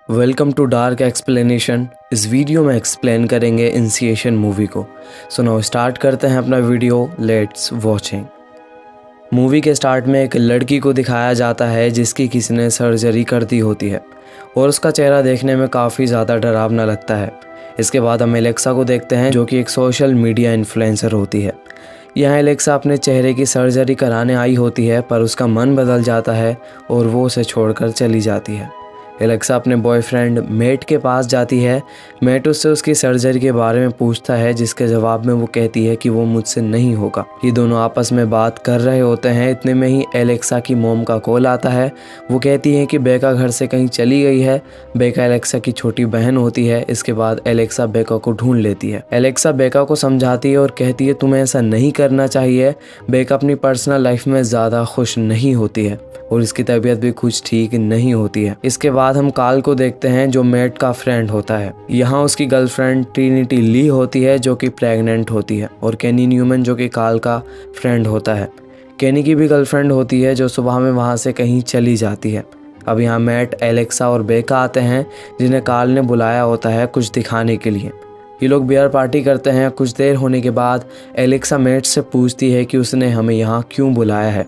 Welcome to Dark Explanation. इस video में explain करेंगे इनिशिएशन मूवी को। सो नाउ स्टार्ट करते हैं अपना वीडियो। Let's watching. मूवी के स्टार्ट में एक लड़की को दिखाया जाता है जिसकी किसी ने सर्जरी कर दी होती है और उसका चेहरा देखने में काफ़ी ज़्यादा डरावना लगता है। इसके बाद हम एलेक्सा को देखते हैं जो कि एक सोशल मीडिया इन्फ्लुएंसर होती है। यहाँ एलेक्सा अपने चेहरे की सर्जरी कराने आई होती है पर उसका मन बदल जाता है और वो उसे छोड़कर चली जाती है। एलेक्सा अपने बॉयफ्रेंड मेट के पास जाती है। मेट उससे उसकी सर्जरी के बारे में पूछता है जिसके जवाब में वो कहती है कि वो मुझसे नहीं होगा। ये दोनों आपस में बात कर रहे होते हैं। इतने में ही एलेक्सा की मॉम का कॉल आता है। वो कहती है कि बेका घर से कहीं चली गई है। बेका एलेक्सा की छोटी बहन होती है। इसके बाद एलेक्सा बेका को ढूंढ लेती है। एलेक्सा बेका को समझाती है और कहती है तुम्हें ऐसा नहीं करना चाहिए। बेका अपनी पर्सनल लाइफ में ज़्यादा खुश नहीं होती है और इसकी तबीयत भी कुछ ठीक नहीं होती है। इसके बाद हम काल को देखते हैं जो मेट का फ्रेंड होता है। यहाँ उसकी गर्लफ्रेंड ट्रिनिटी ली होती है जो कि प्रेग्नेंट होती है और केनी न्यूमैन जो कि काल का फ्रेंड होता है। केनी की भी गर्लफ्रेंड होती है जो सुबह में वहाँ से कहीं चली जाती है। अब यहाँ मेट, एलेक्सा और बेका आते हैं जिन्हें काल ने बुलाया होता है कुछ दिखाने के लिए। ये लोग बियर पार्टी करते हैं। कुछ देर होने के बाद एलेक्सा मेट से पूछती है कि उसने हमें यहाँ क्यों बुलाया है।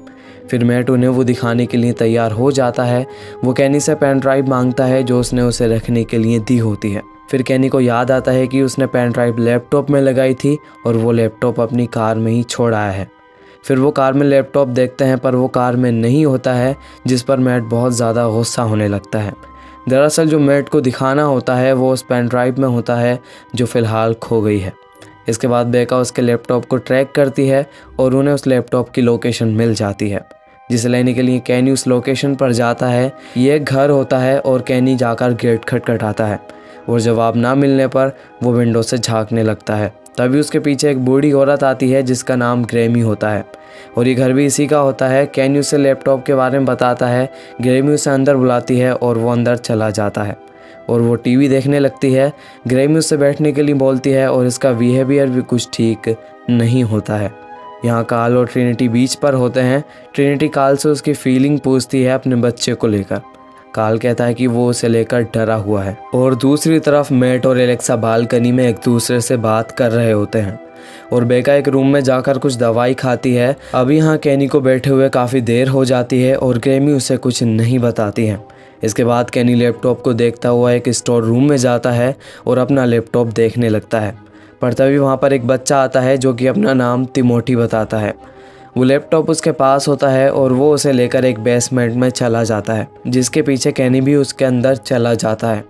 फिर मेट उन्हें वो दिखाने के लिए तैयार हो जाता है। वो केनी से पेन ड्राइव मांगता है जो उसने उसे रखने के लिए दी होती है। फिर केनी को याद आता है कि उसने पेन ड्राइव लैपटॉप में लगाई थी और वो लैपटॉप अपनी कार में ही छोड़ आया है। फिर वो कार में लैपटॉप देखते हैं पर वो कार में नहीं होता है, जिस पर मेट बहुत ज़्यादा गुस्सा होने लगता है। दरअसल जो मेट को दिखाना होता है वो उस पेन ड्राइव में होता है जो फ़िलहाल खो गई है। इसके बाद बेका उसके लैपटॉप को ट्रैक करती है और उन्हें उस लैपटॉप की लोकेशन मिल जाती है, जिसे लेने के लिए केनी उस लोकेशन पर जाता है। ये एक घर होता है और केनी जाकर गेट खटखटाता है और जवाब ना मिलने पर वो विंडो से झांकने लगता है। तभी उसके पीछे एक बूढ़ी औरत आती है जिसका नाम ग्रेमी होता है और ये घर भी इसी का होता है। केनी उसे लैपटॉप के बारे में बताता है। ग्रेमी उसे अंदर बुलाती है और वो अंदर चला जाता है और वो टीवी देखने लगती है। ग्रेमी उससे बैठने के लिए बोलती है और इसका बिहेवियर भी कुछ ठीक नहीं होता है। यहाँ काल और ट्रिनिटी बीच पर होते हैं। ट्रिनिटी काल से उसकी फीलिंग पूछती है अपने बच्चे को लेकर। काल कहता है कि वो उसे लेकर डरा हुआ है और दूसरी तरफ मेट और एलेक्सा बालकनी में एक दूसरे से बात कर रहे होते हैं और बेका एक रूम में जाकर कुछ दवाई खाती है। अब यहाँ केनी को बैठे हुए काफ़ी देर हो जाती है और ग्रेमी उसे कुछ नहीं बताती है। इसके बाद केनी लैपटॉप को देखता हुआ एक स्टोर रूम में जाता है और अपना लैपटॉप देखने लगता है। पर तभी वहाँ पर एक बच्चा आता है जो कि अपना नाम तिमोथी बताता है। वो लैपटॉप उसके पास होता है और वो उसे लेकर एक बेसमेंट में चला जाता है, जिसके पीछे केनी भी उसके अंदर चला जाता है।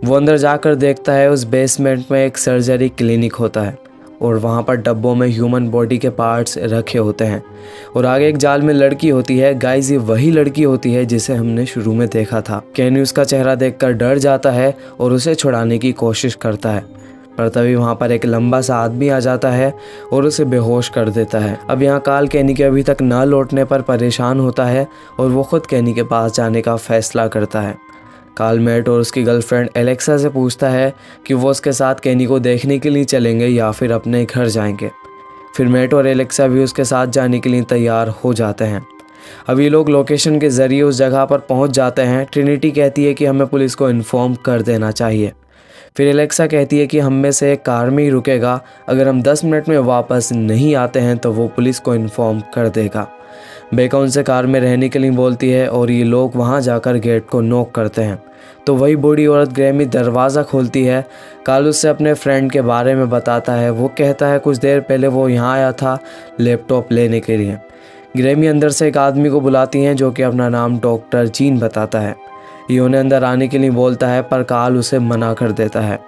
वो अंदर जाकर देखता है उस बेसमेंट में एक सर्जरी क्लिनिक होता है और वहाँ पर डब्बों में ह्यूमन बॉडी के पार्ट्स रखे होते हैं और आगे एक जाल में लड़की होती है। गाइस, ये वही लड़की होती है जिसे हमने शुरू में देखा था। केनी उसका चेहरा देखकर डर जाता है और उसे छुड़ाने की कोशिश करता है, पर तभी वहाँ पर एक लंबा सा आदमी आ जाता है और उसे बेहोश कर देता है। अब यहाँ काल केनी के अभी तक ना लौटने पर परेशान होता है और वो खुद केनी के पास जाने का फैसला करता है। काल मेट और उसकी गर्लफ्रेंड एलेक्सा से पूछता है कि वो उसके साथ केनी को देखने के लिए चलेंगे या फिर अपने घर जाएंगे। फिर मेट और एलेक्सा भी उसके साथ जाने के लिए तैयार हो जाते हैं। अब ये लोग लोकेशन के ज़रिए उस जगह पर पहुंच जाते हैं। ट्रिनिटी कहती है कि हमें पुलिस को इन्फॉर्म कर देना चाहिए। फिर एलेक्सा कहती है कि हम में से एक कार में ही रुकेगा। अगर हम 10 मिनट में वापस नहीं आते हैं तो वो पुलिस को इन्फॉर्म कर देगा। बेका उनसे कार में रहने के लिए बोलती है और ये लोग वहाँ जाकर गेट को नॉक करते हैं तो वही बूढ़ी औरत ग्रेमी दरवाज़ा खोलती है। काल उससे अपने फ्रेंड के बारे में बताता है। वो कहता है कुछ देर पहले वो यहाँ आया था लैपटॉप लेने के लिए। ग्रेमी अंदर से एक आदमी को बुलाती हैं जो कि अपना नाम डॉक्टर जीन बताता है। ये उन्हें अंदर आने के लिए बोलता है पर काल उसे मना कर देता है।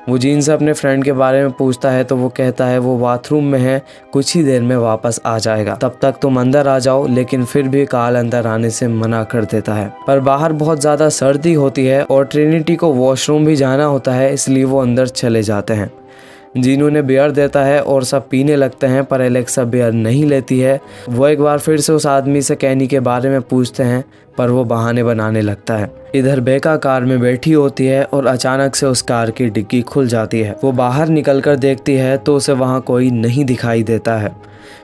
वो जीन से अपने फ्रेंड के बारे में पूछता है तो वो कहता है वो बाथरूम में है, कुछ ही देर में वापस आ जाएगा, तब तक तुम अंदर आ जाओ। लेकिन फिर भी काल अंदर आने से मना कर देता है। पर बाहर बहुत ज़्यादा सर्दी होती है और ट्रिनिटी को वॉशरूम भी जाना होता है, इसलिए वो अंदर चले जाते हैं। जीन उन्हें बियर देता है और सब पीने लगते हैं पर एलेक्सा बियर नहीं लेती है। वो एक बार फिर से उस आदमी से केनी के बारे में पूछते हैं पर वो बहाने बनाने लगता है। इधर बेका कार में बैठी होती है और अचानक से उस कार की डिग्गी खुल जाती है। वो बाहर निकलकर देखती है तो उसे वहाँ कोई नहीं दिखाई देता है।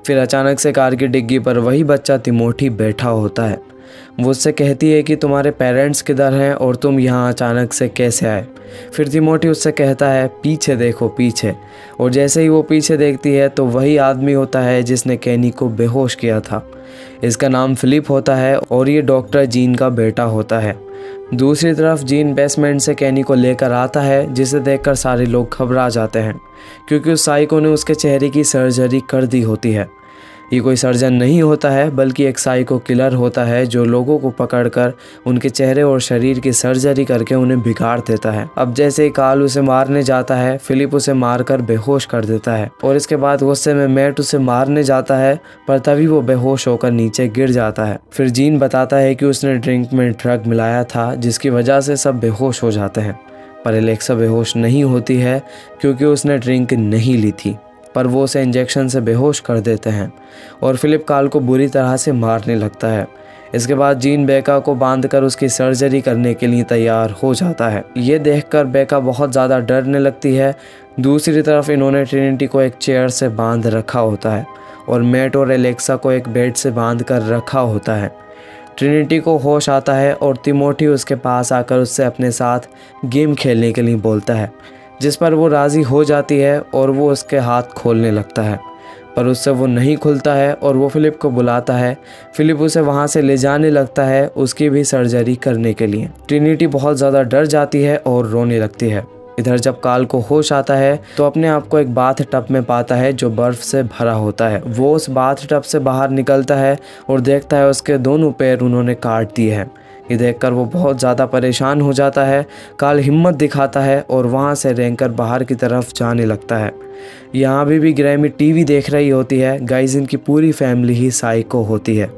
फिर अचानक से कार की डिग्गी पर वही बच्चा तिमोथी बैठा होता है। वो उससे कहती है कि तुम्हारे पेरेंट्स किधर हैं और तुम यहाँ अचानक से कैसे आए। फिर तिमोथी उससे कहता है पीछे देखो पीछे, और जैसे ही वो पीछे देखती है तो वही आदमी होता है जिसने केनी को बेहोश किया था। इसका नाम फिलिप होता है और ये डॉक्टर जीन का बेटा होता है। दूसरी तरफ जीन बेसमेंट से केनी को लेकर आता है, जिसे देखकर सारे लोग घबरा जाते हैं क्योंकि उस साइको ने उसके चेहरे की सर्जरी कर दी होती है। ये कोई सर्जन नहीं होता है बल्कि एक साइको किलर होता है जो लोगों को पकड़कर उनके चेहरे और शरीर की सर्जरी करके उन्हें बिगाड़ देता है। अब जैसे ही कार्ल उसे मारने जाता है, फिलिप उसे मारकर बेहोश कर देता है और इसके बाद गुस्से में मैट उसे मारने जाता है, पर तभी वो बेहोश होकर नीचे गिर जाता है। फिर जीन बताता है कि उसने ड्रिंक में ड्रग मिलाया था जिसकी वजह से सब बेहोश हो जाते हैं, पर एलेक्सा बेहोश नहीं होती है क्योंकि उसने ड्रिंक नहीं ली थी, पर वो उसे इंजेक्शन से बेहोश कर देते हैं और फिलिप कार्ल को बुरी तरह से मारने लगता है। इसके बाद जीन बेका को बांधकर उसकी सर्जरी करने के लिए तैयार हो जाता है। ये देखकर बेका बहुत ज़्यादा डरने लगती है। दूसरी तरफ इन्होंने ट्रिनिटी को एक चेयर से बांध रखा होता है और मैट और एलेक्सा को एक बेड से बांध कर रखा होता है। ट्रिनिटी को होश आता है और तिमोथी उसके पास आकर उससे अपने साथ गेम खेलने के लिए बोलता है, जिस पर वो राज़ी हो जाती है और वो उसके हाथ खोलने लगता है, पर उससे वो नहीं खुलता है और वो फिलिप को बुलाता है। फिलिप उसे वहाँ से ले जाने लगता है उसकी भी सर्जरी करने के लिए। ट्रिनिटी बहुत ज़्यादा डर जाती है और रोने लगती है। इधर जब कार्ल को होश आता है तो अपने आप को एक बाथ टब में पाता है जो बर्फ़ से भरा होता है। वो उस बाथ टब से बाहर निकलता है और देखता है उसके दोनों पैर उन्होंने काट दिए हैं। ये देखकर वो बहुत ज़्यादा परेशान हो जाता है। कार्ल हिम्मत दिखाता है और वहाँ से रेंगकर बाहर की तरफ जाने लगता है। यहाँ भी ग्रैमी टीवी देख रही होती है। गाइस, इनकी पूरी फैमिली ही साइको होती है।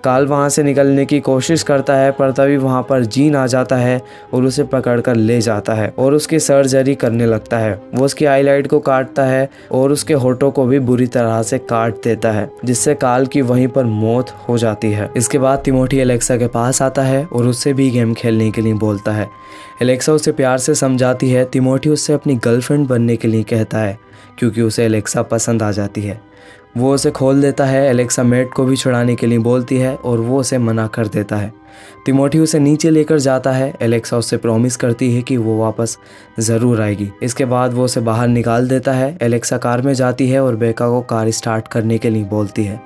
कार्ल वहाँ से निकलने की कोशिश करता है, पर तभी वहाँ पर जीन आ जाता है और उसे पकड़कर ले जाता है और उसकी सर्जरी करने लगता है। वो उसकी आईलाइट को काटता है और उसके होठों को भी बुरी तरह से काट देता है, जिससे कार्ल की वहीं पर मौत हो जाती है। इसके बाद तिमोथी एलेक्सा के पास आता है और उससे भी गेम खेलने के लिए बोलता है। एलेक्सा उसे प्यार से समझाती है। तिमोथी उससे अपनी गर्लफ्रेंड बनने के लिए कहता है क्योंकि उसे एलेक्सा पसंद आ जाती है। वो उसे खोल देता है। एलेक्सा मैट को भी छुड़ाने के लिए बोलती है और वो उसे मना कर देता है। तिमोथी उसे नीचे लेकर जाता है। एलेक्सा उससे प्रॉमिस करती है कि वो वापस ज़रूर आएगी। इसके बाद वो उसे बाहर निकाल देता है। एलेक्सा कार में जाती है और बेका को कार स्टार्ट करने के लिए बोलती है,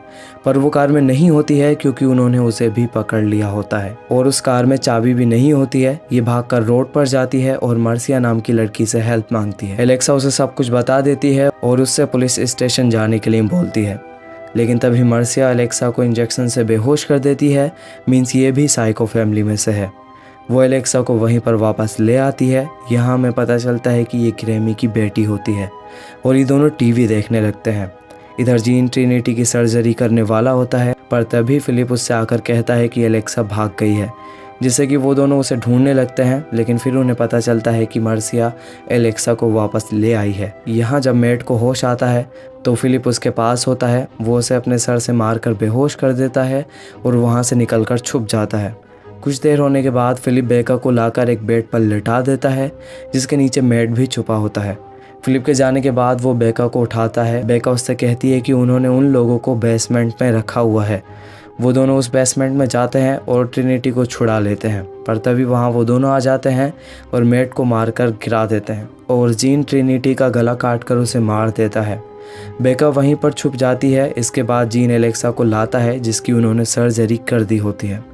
पर वो कार में नहीं होती है क्योंकि उन्होंने उसे भी पकड़ लिया होता है और उस कार में चाबी भी नहीं होती है। ये भागकर रोड पर जाती है और मर्सिया नाम की लड़की से हेल्प मांगती है। एलेक्सा उसे सब कुछ बता देती है और उससे पुलिस स्टेशन जाने के लिए बोलती है, लेकिन तभी मर्सिया एलेक्सा को इंजेक्शन से बेहोश कर देती है। मीन्स ये भी साइको फैमिली में से है। वो एलेक्सा को वहीं पर वापस ले आती है। यहाँ हमें पता चलता है कि ये ग्रैमी की बेटी होती है और ये दोनों टीवी देखने लगते हैं। इधर जीन ट्रिनिटी की सर्जरी करने वाला होता है, पर तभी फिलिप उससे आकर कहता है कि एलेक्सा भाग गई है, जिससे कि वो दोनों उसे ढूंढने लगते हैं। लेकिन फिर उन्हें पता चलता है कि मर्सिया एलेक्सा को वापस ले आई है। यहाँ जब मैट को होश आता है तो फिलिप उसके पास होता है। वो उसे अपने सर से मारकर बेहोश कर देता है और वहाँ से निकलकर छुप जाता है। कुछ देर होने के बाद फिलिप बेका को लाकर एक बेड पर लिटा देता है, जिसके नीचे मैट भी छुपा होता है। फिलिप के जाने के बाद वो बेका को उठाता है। बेका उससे कहती है कि उन्होंने उन लोगों को बेसमेंट में रखा हुआ है। वो दोनों उस बेसमेंट में जाते हैं और ट्रिनिटी को छुड़ा लेते हैं, पर तभी वहाँ वो दोनों आ जाते हैं और मैट को मारकर गिरा देते हैं और जीन ट्रिनिटी का गला काटकर उसे मार देता है। बेका वहीं पर छुप जाती है। इसके बाद जीन एलेक्सा को लाता है, जिसकी उन्होंने सर्जरी कर दी होती है,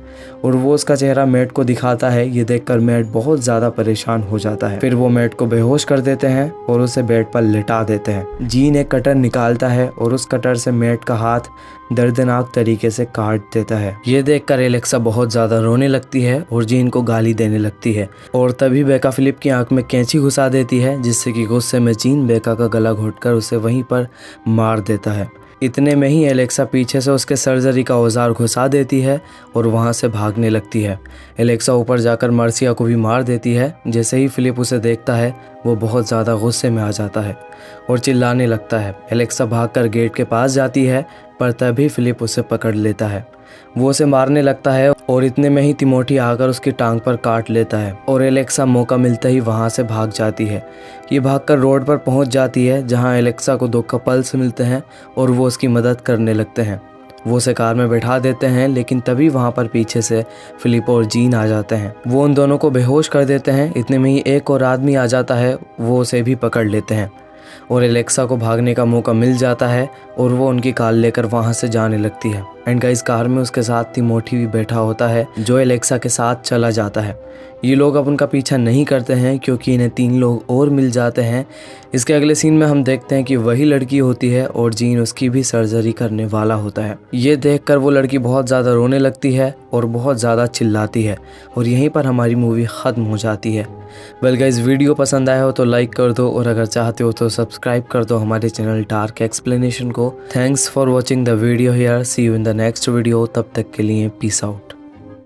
और वो उसका चेहरा मैट को दिखाता है। ये देखकर मैट बहुत ज़्यादा परेशान हो जाता है। फिर वो मैट को बेहोश कर देते हैं और उसे बेड पर लिटा देते हैं। जीन एक कटर निकालता है और उस कटर से मैट का हाथ दर्दनाक तरीके से काट देता है। ये देखकर एलेक्सा बहुत ज़्यादा रोने लगती है और जीन को गाली देने लगती है, और तभी बेका फिलिप की आंख में कैंची घुसा देती है, जिससे कि गुस्से में जीन बेका का गला घोंटकर उसे वहीं पर मार देता है। इतने में ही एलेक्सा पीछे से उसके सर्जरी का औजार घुसा देती है और वहाँ से भागने लगती है। एलेक्सा ऊपर जाकर मर्सिया को भी मार देती है। जैसे ही फिलिप उसे देखता है वो बहुत ज़्यादा गुस्से में आ जाता है और चिल्लाने लगता है। एलेक्सा भागकर गेट के पास जाती है, पर तभी फिलिप उसे पकड़ लेता है। वो उसे मारने लगता है और इतने में ही तिमोथी आकर उसकी टांग पर काट लेता है और एलेक्सा मौका मिलते ही वहाँ से भाग जाती है। ये भागकर रोड पर पहुँच जाती है, जहाँ एलेक्सा को दो कपल्स मिलते हैं और वो उसकी मदद करने लगते हैं। वो उसे कार में बैठा देते हैं, लेकिन तभी वहाँ पर पीछे से फिलिप और जीन आ जाते हैं। वो उन दोनों को बेहोश कर देते हैं। इतने में ही एक और आदमी आ जाता है, वो उसे भी पकड़ लेते हैं और एलेक्सा को भागने का मौका मिल जाता है और वो उनकी कार लेकर वहाँ से जाने लगती है। एंड गाइस, कार में उसके साथ तिमोथी भी बैठा होता है जो एलेक्सा के साथ चला जाता है। ये लोग अब उनका पीछा नहीं करते हैं क्योंकि इन्हें 3 लोग और मिल जाते हैं। इसके अगले सीन में हम देखते हैं कि वही लड़की होती है और जीन उसकी भी सर्जरी करने वाला होता है। ये देखकर वो लड़की बहुत ज़्यादा रोने लगती है और बहुत ज़्यादा चिल्लाती है और यहीं पर हमारी मूवी ख़त्म हो जाती है। वेल गाइस, वीडियो पसंद आया हो तो लाइक कर दो और अगर चाहते हो तो सब्सक्राइब कर दो हमारे चैनल डार्क एक्सप्लेनेशन को। Thanks for watching the video here. See you in the next video. तब तक के लिए पीस आउट।